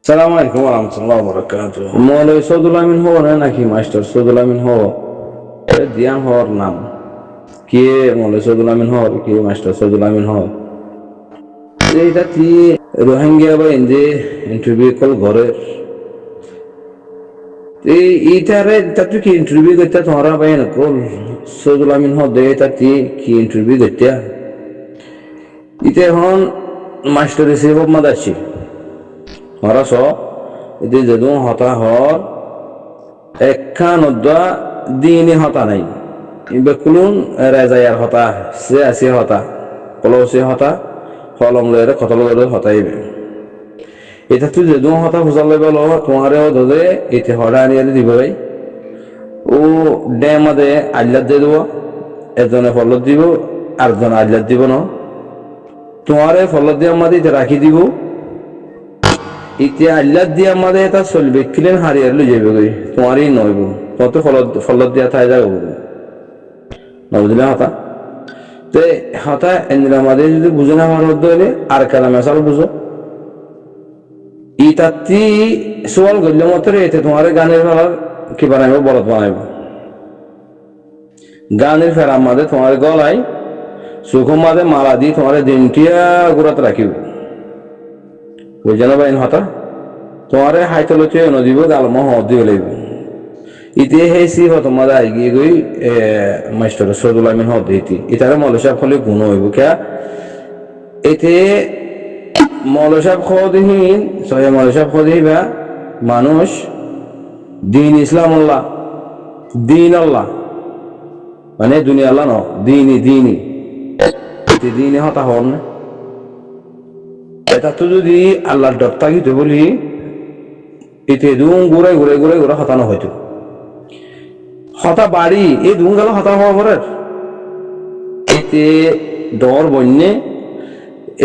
সালাম আলাইকুম রহমতুল্লাহ বরকাত। মৌলভী সৌদুল আমিন হো নাকি মাস্টার সৌদুল আমিন হো দিয়ান হওয়ার নাম কে? মৌলভী সৌদুল আমিন হর কি মাস্টার সৌদুল আমিন হর এইটা কি রোহিঙ্গা বা ইন্দি ইন্টারভিউ কল ঘরের এইটারে তুই কি ইন্টারভিউ করতে তোমারা পাই না কল সৌদুল আমিন হর দে এটা কি ইন্টারভিউ করতে ইতে এখন মাস্টার হিসেবে মাদাচ্ছি হরা স এতে যেদু হতা হর একখান দিনে হতা নাই বেকুলুন রেজায়ার হতা সে আসে হতা কলসে হতা ফলং লয়ে কতল হতাইবে এটা তুই যেদু হতা ফুসাল লইবে ল তোমারে ধরে এতে হরা আনিয়ে দিব ভাই ও ডেমাদে আল্লাদ দিয়ে দেব এজনে ফলত দিব আরেকজন আল্লাদ দিব না তোমারে ফলত দিয়ে আমাদের রাখি দিব ইতিয়া আল্লাহ দিয়ে আমাদের এটা চলবে কিলেন হারিয়ার লই যাবে গই তোমারই নইব কত ফলত দিয়া থাই যাবে নবদিলে হতা তে হতা এন্দ্র আমাদের যদি বুঝে না হওয়ার হলে আর কালাম আসাল বুঝো ইতাতি সোয়াল গল্য মতরে এতে তোমার গানের ফেলার কি বানাইব বলত বানাইব গানের ফেরা আমাদের তোমার গলায় সুখম মাদে মালা দিয়ে তোমার দিনটিয়া গুড়াতে রাখিব বুঝানো বাইন হতা তোমারে হাইতলতে নদীব গালম দিয়ে লাগব ইতি হেসি হত মাদা এগিয়ে গই মাস্টার সৌদুল আমিন হদ ইতি ইতারে মৌলসাব হলে গুণ হইব কে এতে মৌলসাব খদিহীন সহে মৌলসাব খদিবা মানুষ দিন ইসলাম আল্লাহ দিন আল্লাহ মানে দুনিয়া আল্লাহ ন দিনই দিনে হতা হন না এটা তো যদি আল্লাহর ডর থাকিতে বলি এতে দুং ঘুরে হতানো হইতো হতা বাড়ি এই দুং গেল হতা হওয়া পরে এতে ডর বন্যে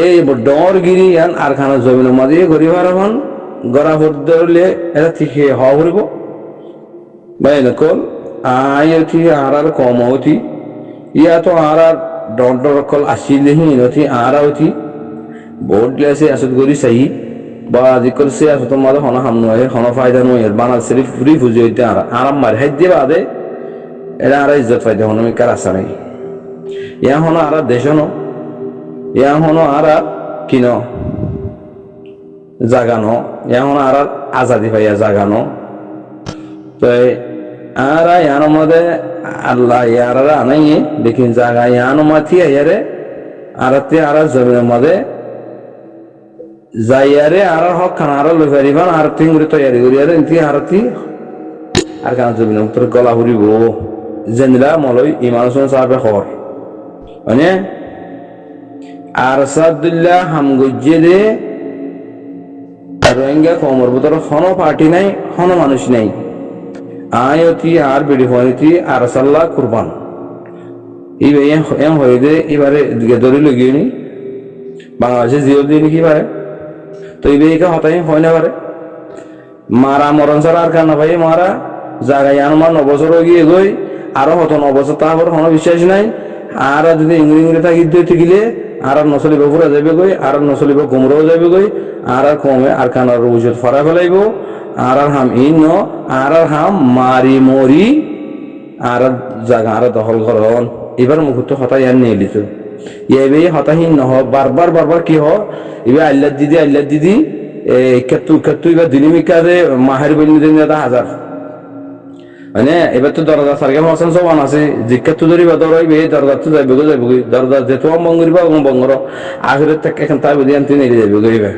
এই ডর গিরি আর খানা জমিন মাঝে গরিবার হন গড়া ভর ধরলে এটা ঠিক হওয়া ঘুরব বাই নকল আয় আর কম হতি ইয়া তো আর ডর কল আসিলেহি নথি আর হতি ভোট দিয়েছে আসত গরি চাই বা জিকল সে আসত মাঝে হনা হাম নয় হনা ফায়দা নয় বাংলা শরীফ ফ্রি ফুজি হইতে আরাম মার হাই দিয়ে বাদে এরা আর ইজ্জত ফায়দা হন কার আসা নাই ইয়া হন আর দেশ ন ইয়া হন আর কিন জাগানো ইয়া হন আর আজাদি পাইয়া জাগানো তো আর ইয়ার মধ্যে আল্লাহ ইয়ার আনাই দেখিন জাগা ইয়ান মাথি ইয়ারে আর জমিনের মধ্যে যাইয়ারে আর হক খানা আর লই পারিবান আর তিংরে তৈরি করিয়ারে ইনতি আরতি আর কানা জমিন উত্তর গলা হরিব জেনলা মলই ইমানসন সাহেব খবর মানে আর সাদুল্লাহ হামগুজ্জে দে রোহিঙ্গা কমর ভিতর হন পার্টি নাই হন মানুষ নাই আয়তি আর বিডি হইতি আর সাল্লাহ কুরবান এই এম হয়ে দে এবারে ধরে লগিয়ে নি বাংলাদেশে জিও দিয়ে কি পারে তো এই বেকা হতাই হয় না পারে মারা মরণ ছাড়া আর কানা ভাই মারা জায়গায় আনমান 9 বছর গিয়ে গই আরো হতো 9 বছর তারপর কোনো বিশ্বাস নাই আর যদি ইংরেজি থাকি দিতে গেলে আর নসলিব পুরা যাবে গই আর নসলিব গুমরাও যাবে গই আর কমে আর কানার রুজত ফরা ফেলাইব আর হাম ইন আর হাম মারি মরি আর জায়গা আর দখল করন এবার মুহূর্ত হতাই আর নিয়ে লিত এবে হতাহীন নহ বারবার কি হ এবার আল্লাহ দিদি কেতু এবার দিনিমিকারে মাহের বলি দিন 1000 মানে এবার তো দরজা সারকে মশন সবান আছে জিজ্ঞাতু ধরিবা দরাইবে দরজা তো যাইবে দরজা যেত বঙ্গরিবা এবং বঙ্গর আখের থেকে এখন তাই বলি আনতে নিয়ে যাবে গরিবে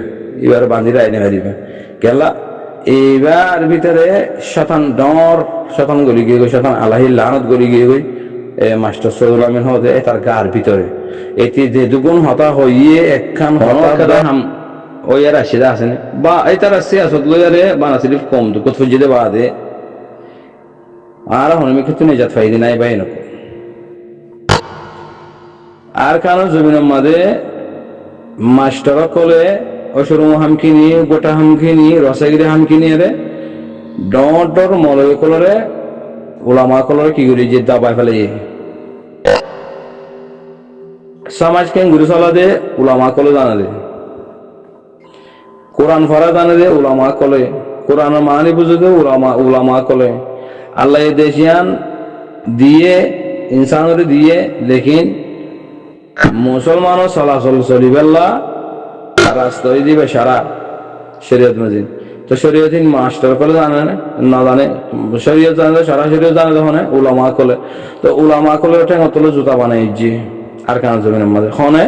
এবার বান্দিরা আইনে হারিবে কেলা এইবার ভিতরে শতান গলি গিয়ে গই শতান আল্লাহি লানত গলি গিয়ে গই মাস্টার সৌদুল আমিন হতে তার গার ভিতরে এটি যে দুগুণ হতা হইয়ে একখান হতা হাম ওই আর আসিদা আছে বা এই তার আসছে আসত লইয়ারে বানা শরীফ কম দুঃখ ফুজিদে বাদে আর হনমি ক্ষেত্রে নিজাত ফাইদি নাই বাই নক আর কারণ জমিনের মাঝে মাস্টার কলে অসরুম হামকিনি গোটা হামকিনি রসাগিরি হামকিনি রে ডর মলয় কলরে ওলামা কলরে কি করি যে দাবাই ফেলে সমাজকে গুরু চলা দে ওলামা কলে জানা দে কোরআন পড়া জানে যে উলামা কলে, কোরআন মানি বুঝে যে উলামা কলে। আল্লাহ দেশিয়ান দিয়ে ইনসানের দিয়ে লেকিন মুসলমানও চলাচল চলিবেল্লা রাস্তায় দিবে সারা শরীয়ত মজিদ। তো শরীয়ত মাস্টার কলে জানে না জানে, শরীয়ত জানে সারা শরীয়ত জানে যখন উলামা কলে। তো উলামা কলে ঠেঙ তলে জুতা বানাইছি আর কান জমিনের মাঝে খনে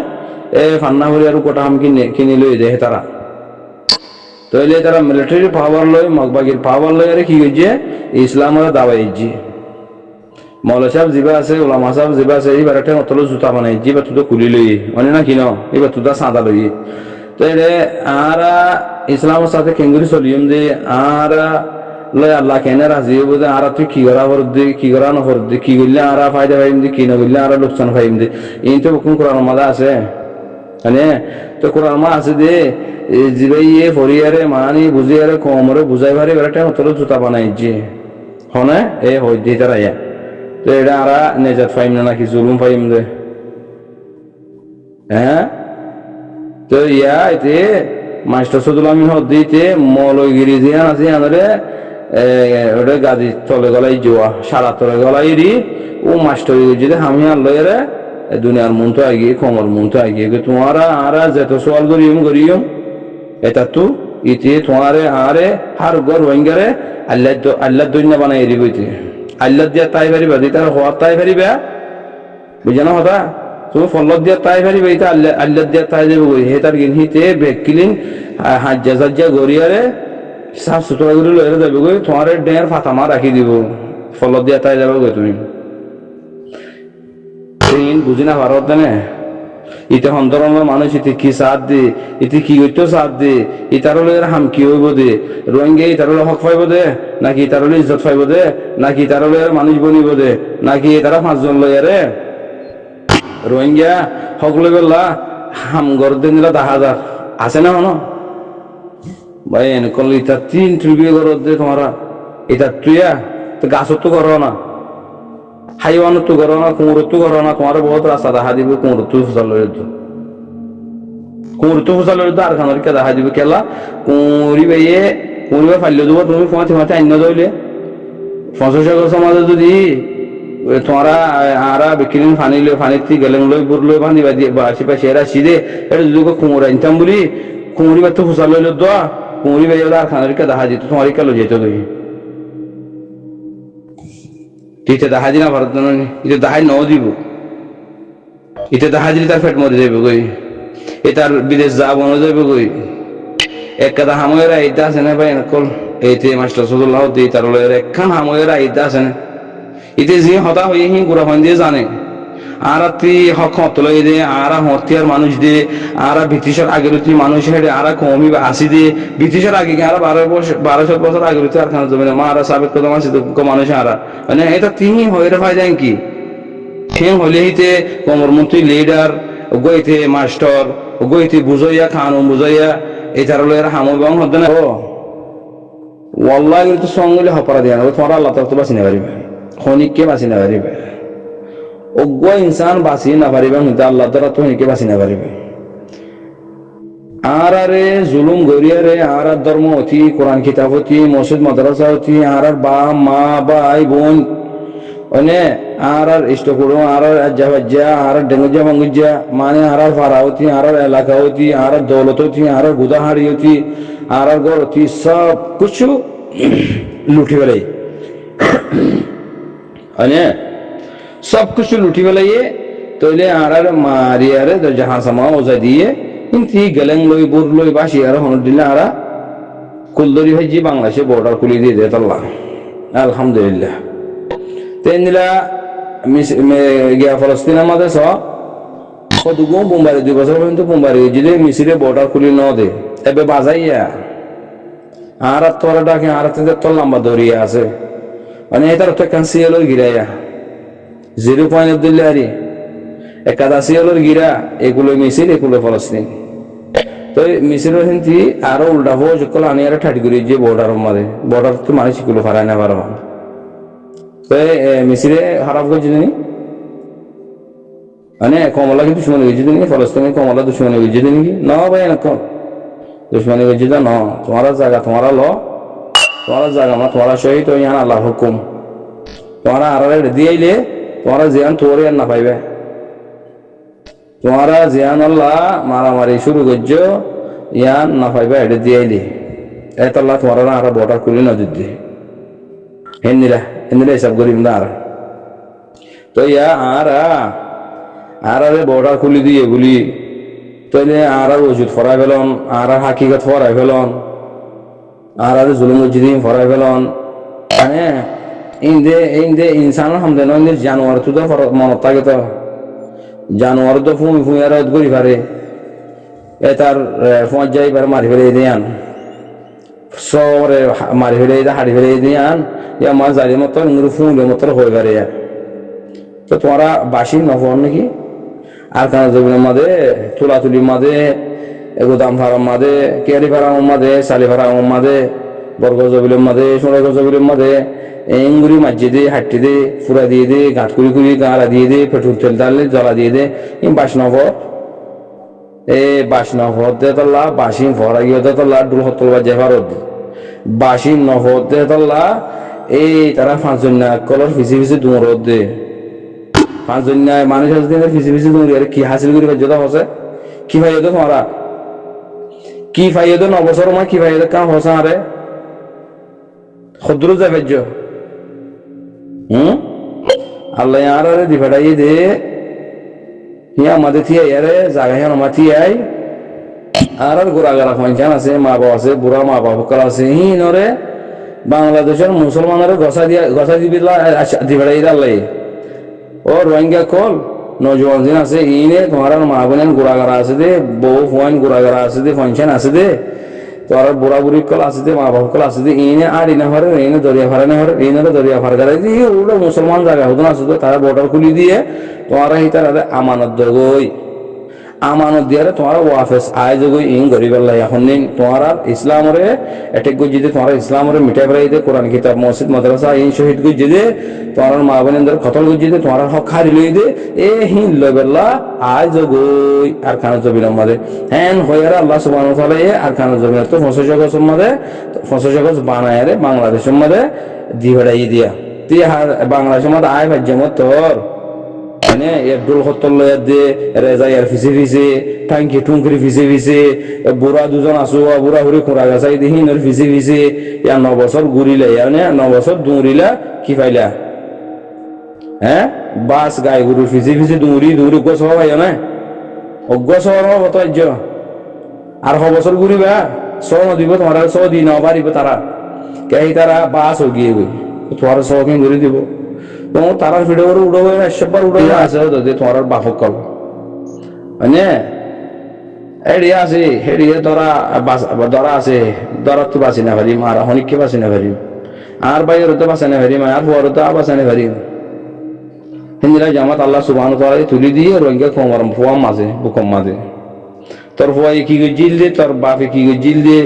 ফান্না হরি আর কোটা হাম কিনে লই দেয় তারা। তো এলে তারা মিলিটারি পাওয়ার লয় মগবাগির পাওয়ার লয় আর কি হয়েছে ইসলামের দাবাইছি। মৌলা সাহেব জিবা আছে, ওলামা সাহেব জিবা আছে, এইবার একটা অতল জুতা বানাইছি বা তুই খুলি লই মানে না কিনো এবার তুই সাদা লই। তো এলে আরা ইসলামের সাথে কেঙ্গুরি চলিম যে আর লয় আল্লাহ কেন রাজি হবো যে আর তুই কি করা হর দি কি করা নহর দি কি করলে আর ফায়দা পাইম দি কি না করলে আর লোকসান পাইম দি এই তো কোন কোরআন মাদা আছে মানে। তো কোরআন মা আছে যে জিবাই ফরিয়ারে মানি বুঝিয়ারে কমরে বুঝাই ভারি বেড়াটা অতল জুতা বানাইছি হনে এ হই দি তারা ইয়া। তো এটা আরা নেজাত পাইম না নাকি জুলুম পাইম দে হ্যাঁ। তো ইয়া এতে মাস্টার সদুল আমিন হদ্দিতে মৌলগিরি যে আছে আনরে ওটা গাদি তলে গলাই জোয়া সারা তলে গলাই দি ও মাস্টার যদি আমি আনলয় রে দুনিয়ার মন তো আগিয়ে কমর মন তো আগিয়ে তোমারা আরা যেত সওয়াল করিম এটা তো ইতে তোমারে আরে হার গর রোহিঙ্গারে আল্লাহ দুনিয়া বানাই দিব ইতে আল্লাহ দিয়া তাই পারিবা দি তার হওয়ার তাই পারিবা বুঝা না কথা। তুমি ফলত দিয়া তাই পারিবা এটা আল্লাহ দিয়া তাই দেব হে তার গিনহিতে বেকিলিন হাজ্জা সাজ্জা গড়িয়ারে সাফ সুতরা করে লয়ে যাবে গই তোমার ডের ফাতামা রাখি দিব ফলত দিয়া তাই যাবে গই তুমি বুঝি না ভারত না। ইতে সন্তরণের মানুষ ইতি কি সাথ দে ইতি কি করতে সাথ দে ইতার হাম কি হইব দে রোহিঙ্গা ইতার হক পাইব দে নাকি ইতার ইজ্জত পাইব দে নাকি ইতার মানুষ বনিব দে নাকি তারা 5 জন লয়ারে রোহিঙ্গা হক লই বললা হাম গর দিন 10,000 আছে না হনো ভাই এনে কল ইতা 3 ট্রিবিউ গর দে তোমারা এটা তুইয়া তো গাছত তো করো না হাইওয়ান তো করো না কুমুর তো করো না তোমার বহুত রাস্তা দেখা দিব কুমুর তো ফুসাল আর খানোর কে দেখা দিব কেলা কুমুরি বাইয়ে কুমুরি বাই ফাইলে দেবো তুমি ফোঁতে আইন যাইলে 50 সমাজে যদি তোমারা আরা বিক্রিন ফানি লই ফানিতে গেলেন লই বুর লই ফানি বাদি বাসি পাশে এরা সিদে এটা যদি কুমুর আনতাম বলি কুমুরি বাই তো ফুসাল লইল দোয়া কুমুরি বাইয়ে আর খানোর কে দেখা দিত তোমার কে লো যেত তুই ইতে দেখা দিনা ভারত ইতে দেখাই ন দিব ইতে দেখা দিলে তার পেট মরে যাবে গই এ তার বিদেশ যাব না যাবে গই এক কথা হাময়েরা এইটা আছে না ভাই নকল এইতে মাস্টার সদুল্লাহ দিই তার লয়ের একখান হাময়েরা এইটা আছে না ইতে যে হতা হয়ে হি গুড়া ফান দিয়ে জানে আর তুই হক হতলই দে আর হতিয়ার মানুষ দে আর ব্রিটিশের আগের মানুষ হেঁটে আর কমি আসি দে ব্রিটিশের আগে আর 1200 বছর আগের আর খানা জমে মা আর সাবেক কদম আছে মানুষ আর মানে এটা তিনি হয়ে পাই যায় কি সে হলে হিতে কমরমন্ত্রী লিডার গইতে মাস্টার গইতে বুঝাইয়া খানো বুঝাইয়া এই তার লয়ের হামো এবং হতে না ও ওয়াল্লাহ তো সঙ্গলে হপারা দিয়া তোমার আল্লাহ তো বাঁচি না পারিবে খনিককে বাঁচি না পারিবে অজ্ঞ ইনসান বাঁচি না পারিবে কিন্তু আল্লাহ দ্বারা তো হনিকে বাঁচি না পারিবে আর আরে জুলুম গরিয়ারে আর ধর্ম অতি কোরআন কিতাব অতি মসজিদ মাদ্রাসা অতি আর বা মা ভাই বোন অনে আর ইষ্ট করো আর আজ্জা আর ডেঙ্গুজা মঙ্গুজা মানে আর ফারাওতি আর এলাকাওতি আর দৌলততি আর গুদাহারি অতি আর গর অতি সব কিছু লুটি বেলাই অনে সব কিছু লুটি বেলাইয়ে তইলে আর মারিয়ারে জাহা সামা ওজা দিয়ে কিন্তু গেলেন লই বুর লই বাসি আর হন দিলে আর কুলদরি ভাইজি বাংলাদেশে বর্ডার খুলে দিয়ে দেয় আল্লাহ আলহামদুলিল্লাহ তেনলা গিয়া ফলস্তিনের মাঝে সদুগো বোম্বারি 2 বছর পর্যন্ত বোম্বারি যদি মিসিরে বর্ডার খুলি ন দে এবে বাজাইয়া আর তোরা ডাকে আর তোর লম্বা দরিয়া আছে মানে এটার তো কানসিয়ালোর গিরাইয়া 0 দিল্লি আরি একাদাসিয়ালোর গিরা এগুলো মিছিল এগুলো ফলস্তিন তো মিছিলের হিন্দি আরো উল্টা হো যকল আনি আর ঠাটি করি যে বর্ডার মাঝে বর্ডার তো মানুষ এগুলো ফারায় না পারো তো মিছিলে খারাপ করছে জানি মানে কমলা কিন্তু দুশ্মন হয়েছে জানি ফলস্তিনে কমলা দুশ্মন হয়েছে জানি না ভাই না দুশ্মনী করছি তো ন তোমার জায়গা তোমার লো তোমার জায়গা মা তোমার সহিত ইয়ান আল্লাহ হুকুম তোমারা আর দিয়াইলে তোমারা জিয়ান তোর ইয়ান না পাইবে তোমারা জিয়ান আল্লাহ মারামারি শুরু করছো ইয়ান না পাইবে এটা দিয়াইলে এতল্লাহ তোমার আর বর্ডার খুলি নজর দিয়ে হেন্দিরা হিসাব করিম না আর তো ইয়া আর বর্ডার খুলি দিয়ে বলি তাইলে আর ওষুধ ফরাই ফেলন আর হাকিগত ফরাই ফেলন আর জুলুম উজ্জিদিন ফরাই ফেলন মানে ইন্দে ইনসান হামদে নয় জানোয়ার তো মনত থাকে তো জানোয়ার তো ফুমি ফুমি আর করি পারে এ তার ফোঁজ যাই পারে মারি ফেলে দিয়ান সরে মারি ফেলে হাড়ি ফেলে দিয়ান ইয়া মাছ জারি মতো ফুলে মতো হয়ে পারে তো তোমরা বাসি নফর নাকি আর কানা জমিনের মাঝে তুলাতুলির মাঝে গোদাম ফার্ম মাঝে কেয়ারি ফার্ম মাঝে সালি ফার্ম মাঝে বর্গ জবিলের মাঝে সোনাগ জবিলের মাঝে এঙ্গুরি মাঝে দিয়ে হাঁটি দিয়ে ফুরা দিয়ে দে গাঁট কুড়ি গাঁড়া দিয়ে দে পেট্রোল তেল ডালে জ্বলা দিয়ে দে বাস নফর বাস নফর দে তল্লা বাসি ফরা গিয়ে তল্লা ডুল হতল বাজে ভারত বাসি নফর দে তল্লা তারা 5 জন কলর ফিসি দুমরত দে 5 জন মানুষ ফিসি দুমরি আর কি হাসিল করি যোদ্ধা হসে কি ভাই তোমারা কি ফাইয়ে 9 বছর মা কি ফাইয়ে কাম হসা আরে খুদ্র যাবে আল্লাহ আর দিফাটাই দে হিয়া আমাদের থিয়াই আরে জায়গা হিয়া মাথি আই আর গোড়া গালা ফাংশন আছে মা বাবা আছে বুড়া মা বাবা কল আছে নরে বাংলাদেশের মুসলমানের গসা দিফাটাই আল্লাহ ও রোহিঙ্গা কল নজওয়ান দিন আছে ইনে তোমার মা বোনের গোড়া গাড়া আছে দে বউ ফোন গোড়া গাড়া আছে দে ফাংশন আছে দে তোর বুড়া বুড়ি কল আছে দে মা বাবা কল আছে দে ইনে আর ইনা হরে ইনে দরিয়া ফারে না হরে ইনে দরিয়া ফার গাড়াই দিয়ে ওটা মুসলমান জায়গা হতো না শুধু তারা বর্ডার খুলি দিয়ে তোমার হিতার আমানত দগই আমানত দিয়ে তোমার ওয়াফেস আয় যোগই ইন গরিবাল্লাহ এখন দিন তোমার ইসলামরে এটেক গুজি দে তোমার ইসলামরে মিটাই ফেলাই দে কোরআন কিতাব মসজিদ মাদ্রাসা ইন শহীদ গুজি দে তোমার মা বোনের খতল গুজি দে তোমার হক হারি লই দে হিন লবেল্লা আয় যোগই আর খানা জমিনের মাঝে হ্যান হইয়ার আল্লাহ সুবহানাহু ওয়া তাআলা আর খানা জমিনের তো 85 গজ মাঝে 85 গজ বানায় রে বাংলাদেশের মাঝে দিহড়াই দিয়া তুই বাংলাদেশের মাঝে আয় ভাজ্যমত তোর মানে একডুল হতল লয়া দে রেজা ইয়ার ফিসে টাঙ্কি টুঙ্করি ফিসে বুড়া দুজন আসো বুড়া হুড়ি খোঁড়া গাছাই দেখি নর ফিসে ইয়া 9 বছর ঘুরিলে মানে 9 বছর দৌড়িলা কি পাইলা হ্যাঁ বাস গাই গরু ফিসে দৌড়ি গোছ হওয়া ভাই না অজ্ঞ শহর হতো আর 6 বছর ঘুরিবা 100 দিব তোমার 100 দিন পারিব তারা কে তারা বাস ও গিয়ে গই তোমার 100 কিন ঘুরি দিব তোমার তারার ভিডিও করে উড়ো একবার উড়ো আছে যদি তোমার বাপক কল মানে এড়িয়া আছে হেড়িয়ে ধরা আছে ধরার তো বাঁচি না পারিম আর অনেককে বাঁচি না পারিম আর বাইরের তো বাঁচা না পারিম আর বড় তো বাঁচা না পারিম হিন্দিরা জামাত আল্লাহ সুবহানাহু ওয়া তাআলা তুলি দিয়ে রোহিঙ্গা কমার ফুয়াম মাঝে বুকম মাঝে তোর ফুয়াই কি গজিল দে তোর বাপে কি গজিল দে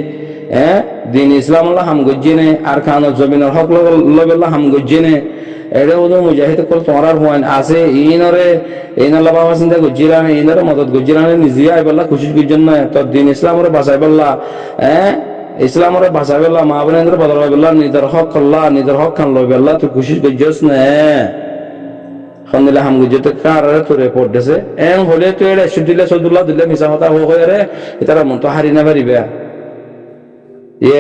দিন ইসলাম আল্লাহ হাম গজ্জেনে আর খান জমিনের হক লবেল্লাহ হাম গজ্জেনে এটা হলো মুজাহিদ কল তোমার হুয়ান আছে ইনরে ইনাল্লাহ বাবা চিন্তা গজ্জিরানে ইনরে মদত গজ্জিরানে নিজে আইবাল্লাহ খুশি গজ্জন না তোর দিন ইসলামরে বাঁচাইবাল্লাহ ইসলামরে বাঁচাইবাল্লাহ মা বোনেন্দ্র বদলাইবাল্লাহ নিজের হক আল্লাহ নিজের হক খান লইবাল্লাহ তুই খুশি গজ্জস না খন্দিলা হাম গজ্জতে কারারে তোরে পড়তেছে হলে তুই এটা দিলে সদুল্লাহ দিলে মিছা কথা হয়ে রে এটারা মন তো হারি না পারিবে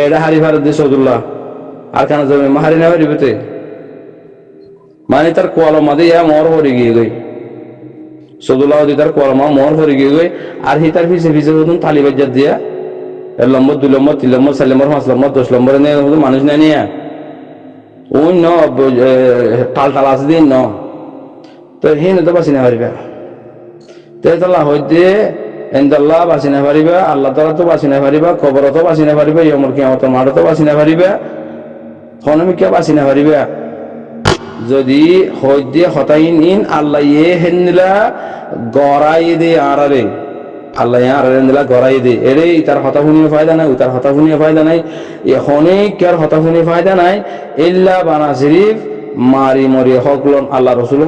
এটা হারি ভারত দিয়ে সদুল্লাহ আর কেন জমি হারি না পারিবে তে মানে তার কোয়ালো মাঝে ইয়া মর হরে গিয়ে গই সদুল্লাহ তার কোয়ালো মা মর হরে গিয়ে গই আর হি তার ফিসে নতুন তালি বাজার দিয়া 1 নম্বর 2 নম্বর 3 নম্বর 4 নম্বর 5 নম্বর 10 নম্বরে নিয়ে মানুষ না নিয়ে ওই ন টাল আছে দিন ন তো হিন তো বাসি না পারিবা তেতলা হইতে ইনদাল্লাহ বাসি না পারিবা আল্লাহ তাআলা তো বাসি না পারিবা কবর তো বাসি না পারিবা ইয়ামুল কিয়ামতের মাঠ তো বাসি না পারিবা কোনমি কে বাসি না পারিবা যদি হইতে হতাইন ইন আল্লাহ হেনলা গড়াই দে আরারে আল্লাহ আরারে হেনলা গড়াই দে এরে তার হতা শুনিয়ে ফায়দা নাই তার হতা শুনিয়ে ফায়দা নাই এখনে কার হতা শুনিয়ে ফায়দা নাই ইল্লা বানা শরীফ মারি মরি হকলন আল্লাহ রাসূল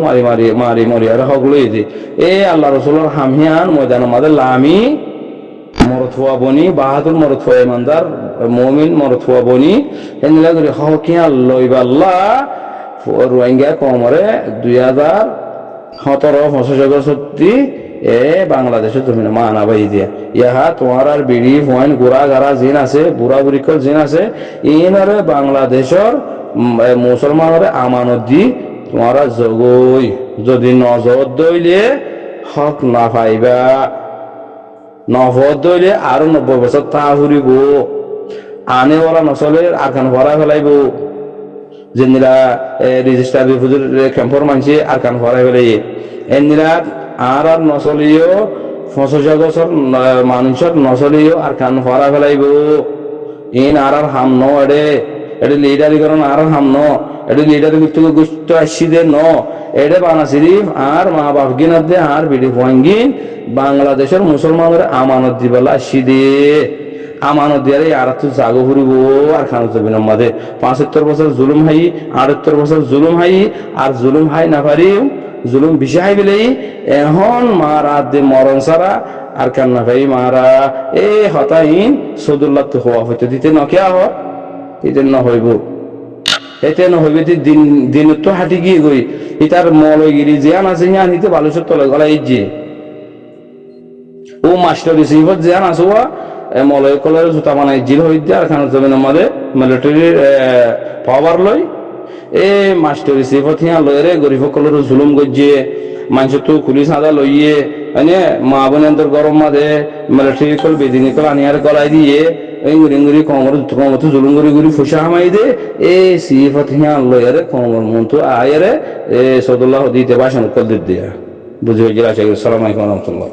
মারি মরি আর হকলই দে আল্লাহ রাসূলের হামিয়ান ময়দান মাদে লামি মরত হওয়া বনি বাহাদুর মরত হওয়া ইমানদার মুমিন মরত হওয়া বনি এনিলা করে হকিয়া লইবাল্লা রোহিঙ্গা কমরে 2017 এ বাংলাদেশের জমিনে মানা বাই দিয়া ইহা তোমার আর বিড়ি ফোয়াইন গোড়া গাড়া জিন আছে বুড়া বুড়িকল জিন আছে ইনারে বাংলাদেশের মুসলমানরে আমানত দি তোমার জগই যদি নজর দইলে হক না পাইবা নভদ দইলে আরো 90 বছর তা ঘুরিব আনেওয়ালা নচলের আরকান ভরা ফেলাইব যেনিরা রেজিস্টার বিফুজুর ক্যাম্পর মানছে আরকান ভরা ফেলাই এনিরা আর নচলিও 50 বছর মানুষের নচলিও আরকান ভরা ফেলাইব ইন আর হাম ন এডে লিডারিকরণ আর হাম ন এডে লিডারি গুস্তু গুস্ত আসি দে ন এডে বানা শরীফ আর মা বাপ গিনার দে আর বিডি ফোয়াঙ্গিন বাংলাদেশের মুসলমানের আমানত দিবেলা আসি দে আমানত দিয়ারে আর তো জাগো ফুরিব আর খান জমিন মাঝে 75 বছর জুলুম হাই 78 বছর জুলুম হাই আর জুলুম হাই না পারি জুলুম বেশি হাই বলেই এখন মারা দে মরণ সারা আর কান্না ভাই মারা এ হতাইন সদুল্লাহ তো হওয়া হইতে দিতে নকিয়া হ এতে ন হইব এতে ন হইবে দিন দিন তো হাঁটি গিয়ে গই ইতার মলগিরি জিয়ান আছে হিয়ান হিতে বালুচর তলে গলাই যে ও মাস্টার রিসিভার জিয়ান আছে ও মলয় কলের জুতা বানাই জিল হই দিয়ে আর খান জমিন আমাদের মিলিটারির পাওয়ার লই এ মাস্টার রিসিভার হিয়া লয়রে গরিব কলের জুলুম গজিয়ে মানুষ তো পুলিশ আদা লইয়ে মানে মা বোনের গরম মাঝে মিলিটারি কল বেদিনী কল আনিয়ার গলাই দিয়ে ইংরি কমর জুলুম গরি গরি ফুসা হামাই দে এ সিফত হিয়া লয়রে কমর মন তো আয়রে এ সদুল্লাহ দিতে বাসন কল দিয়ে বুঝে গেছে আসসালামু আলাইকুম ওয়া রাহমাতুল্লাহ।